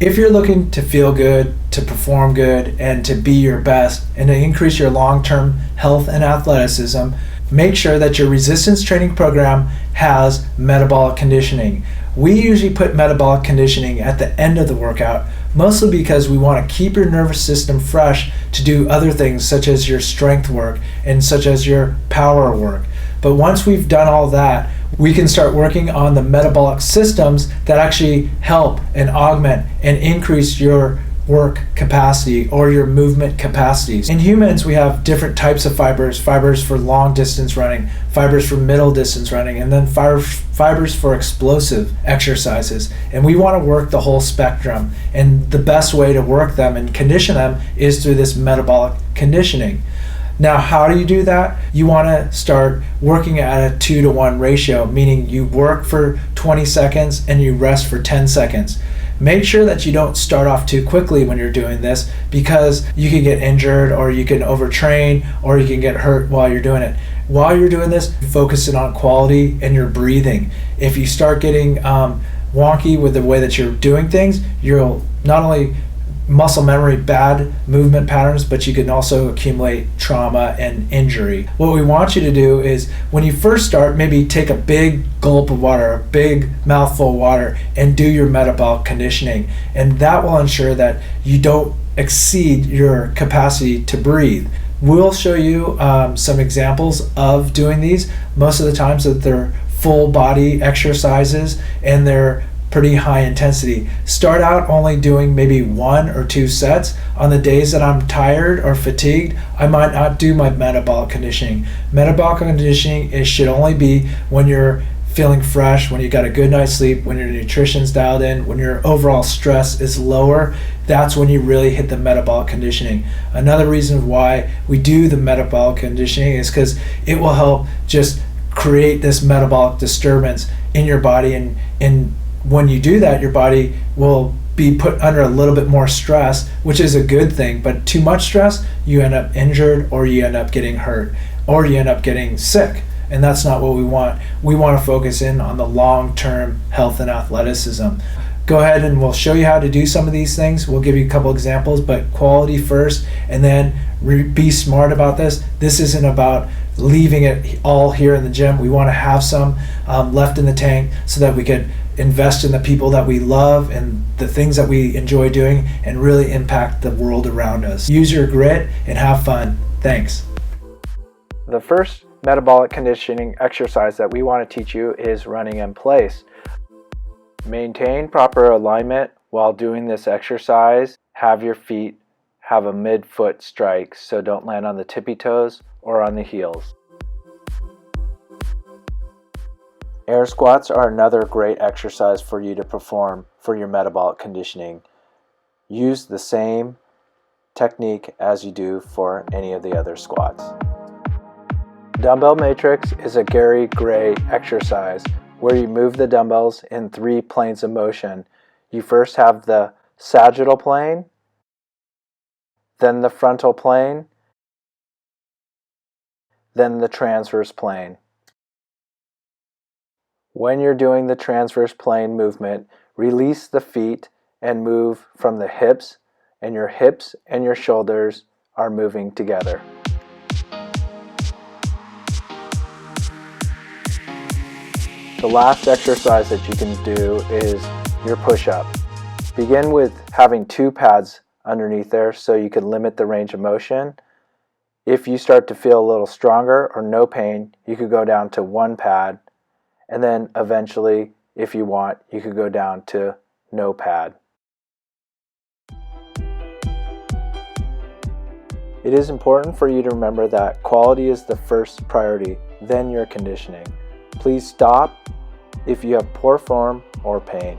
If you're looking to feel good, to perform good, and to be your best, and to increase your long-term health and athleticism, make sure that your resistance training program has metabolic conditioning. We usually put metabolic conditioning at the end of the workout, mostly because we want to keep your nervous system fresh to do other things such as your strength work and such as your power work. But once we've done all that, we can start working on the metabolic systems that actually help and augment and increase your work capacity or your movement capacities. In humans, we have different types of fibers for long distance running, fibers for middle distance running, and then fibers for explosive exercises. And we want to work the whole spectrum. And the best way to work them and condition them is through this metabolic conditioning. Now, how do you do that? You want to start working at a 2-to-1 ratio, meaning you work for 20 seconds and you rest for 10 seconds. Make sure that you don't start off too quickly when you're doing this, because you can get injured or you can overtrain or you can get hurt while you're doing it. While you're doing this, focus in on quality and your breathing. If you start getting wonky with the way that you're doing things, you'll not only muscle memory bad movement patterns, but you can also accumulate trauma and injury. What we want you to do is, when you first start, maybe take a big gulp of water, a big mouthful of water, and do your metabolic conditioning. And that will ensure that you don't exceed your capacity to breathe. We'll show you some examples of doing these. Most of the times that they're full body exercises and they're pretty high intensity. Start out only doing maybe 1 or 2 sets. On the days that I'm tired or fatigued, I might not do my metabolic conditioning. Metabolic conditioning should only be when you're feeling fresh, when you got a good night's sleep, when your nutrition's dialed in, when your overall stress is lower. That's when you really hit the metabolic conditioning. Another reason why we do the metabolic conditioning is because it will help just create this metabolic disturbance in your body, and when you do that, your body will be put under a little bit more stress, which is a good thing. But too much stress, you end up injured, or you end up getting hurt, or you end up getting sick. And that's not what we want. We want to focus in on the long-term health and athleticism. Go ahead and we'll show you how to do some of these things. We'll give you a couple examples, but quality first, and then be smart about this. This isn't about leaving it all here in the gym. We want to have some left in the tank so that we can invest in the people that we love and the things that we enjoy doing and really impact the world around us. Use your grit and have fun. Thanks. The first metabolic conditioning exercise that we want to teach you is running in place. Maintain proper alignment while doing this exercise. Have your feet have a mid-foot strike, so don't land on the tippy toes or on the heels. Air squats are another great exercise for you to perform for your metabolic conditioning. Use the same technique as you do for any of the other squats. Dumbbell matrix is a Gary Gray exercise where you move the dumbbells in 3 planes of motion. You first have the sagittal plane, then the frontal plane, then the transverse plane. When you're doing the transverse plane movement, release the feet and move from the hips, and your hips and your shoulders are moving together. The last exercise that you can do is your push-up. Begin with having 2 pads underneath there so you can limit the range of motion. If you start to feel a little stronger or no pain, you could go down to 1 pad, and then eventually, if you want, you could go down to no pad. It is important for you to remember that quality is the first priority, then your conditioning. Please stop if you have poor form or pain.